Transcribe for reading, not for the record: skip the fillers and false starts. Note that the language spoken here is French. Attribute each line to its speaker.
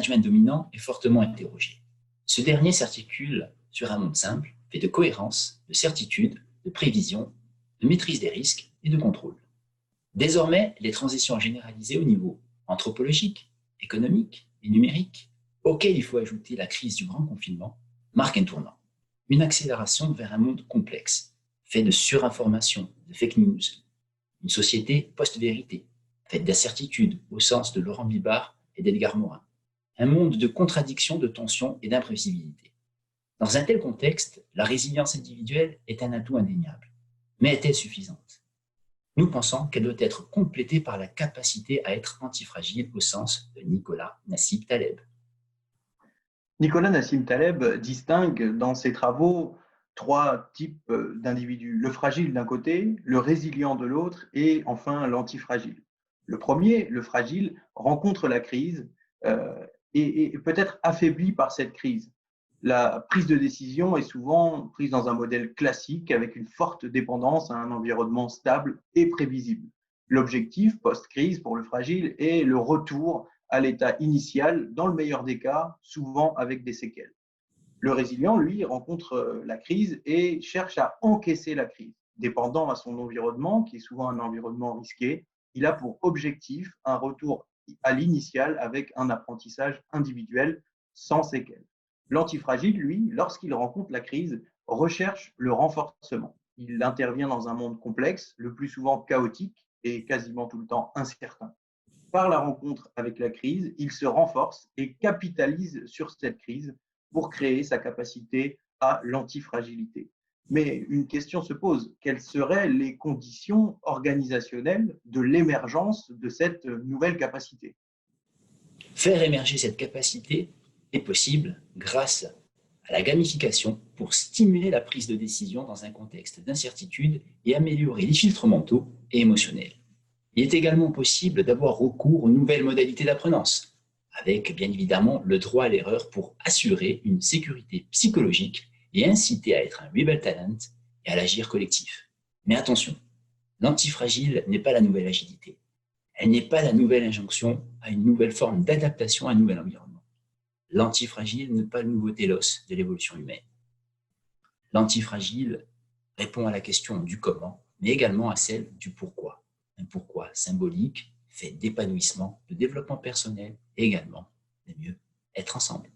Speaker 1: management dominant est fortement interrogé. Ce dernier s'articule sur un monde simple, fait de cohérence, de certitude, de prévision, de maîtrise des risques et de contrôle. Désormais, les transitions généralisées au niveau anthropologique, économique et numérique, auxquelles il faut ajouter la crise du grand confinement, marquent un tournant. Une accélération vers un monde complexe, fait de surinformation, de fake news, une société post-vérité, faite d'incertitudes au sens de Laurent Bibar et d'Edgar Morin, un monde de contradictions, de tensions et d'imprévisibilité. Dans un tel contexte, la résilience individuelle est un atout indéniable. Mais est-elle suffisante? Nous pensons qu'elle doit être complétée par la capacité à être antifragile au sens de Nicolas Nassim Taleb.
Speaker 2: Nicolas Nassim Taleb distingue dans ses travaux trois types d'individus. Le fragile d'un côté, le résilient de l'autre et enfin l'antifragile. Le premier, le fragile, rencontre la crise et peut être affaibli par cette crise. La prise de décision est souvent prise dans un modèle classique avec une forte dépendance à un environnement stable et prévisible. L'objectif post-crise pour le fragile est le retour à l'état initial, dans le meilleur des cas, souvent avec des séquelles. Le résilient, lui, rencontre la crise et cherche à encaisser la crise. Dépendant à son environnement, qui est souvent un environnement risqué, il a pour objectif un retour à l'initial avec un apprentissage individuel sans séquelles. L'antifragile, lui, lorsqu'il rencontre la crise, recherche le renforcement. Il intervient dans un monde complexe, le plus souvent chaotique et quasiment tout le temps incertain. Par la rencontre avec la crise, il se renforce et capitalise sur cette crise pour créer sa capacité à l'antifragilité. Mais une question se pose, quelles seraient les conditions organisationnelles de l'émergence de cette nouvelle capacité?
Speaker 1: Faire émerger cette capacité est possible grâce à la gamification pour stimuler la prise de décision dans un contexte d'incertitude et améliorer les filtres mentaux et émotionnels. Il est également possible d'avoir recours aux nouvelles modalités d'apprenance, avec bien évidemment le droit à l'erreur pour assurer une sécurité psychologique et inciter à être un rebel talent et à l'agir collectif. Mais attention, l'antifragile n'est pas la nouvelle agilité. Elle n'est pas la nouvelle injonction à une nouvelle forme d'adaptation à un nouvel environnement. L'antifragile n'est pas le nouveau télos de l'évolution humaine. L'antifragile répond à la question du comment, mais également à celle du pourquoi. Un pourquoi symbolique, fait d'épanouissement, de développement personnel et également de mieux être ensemble.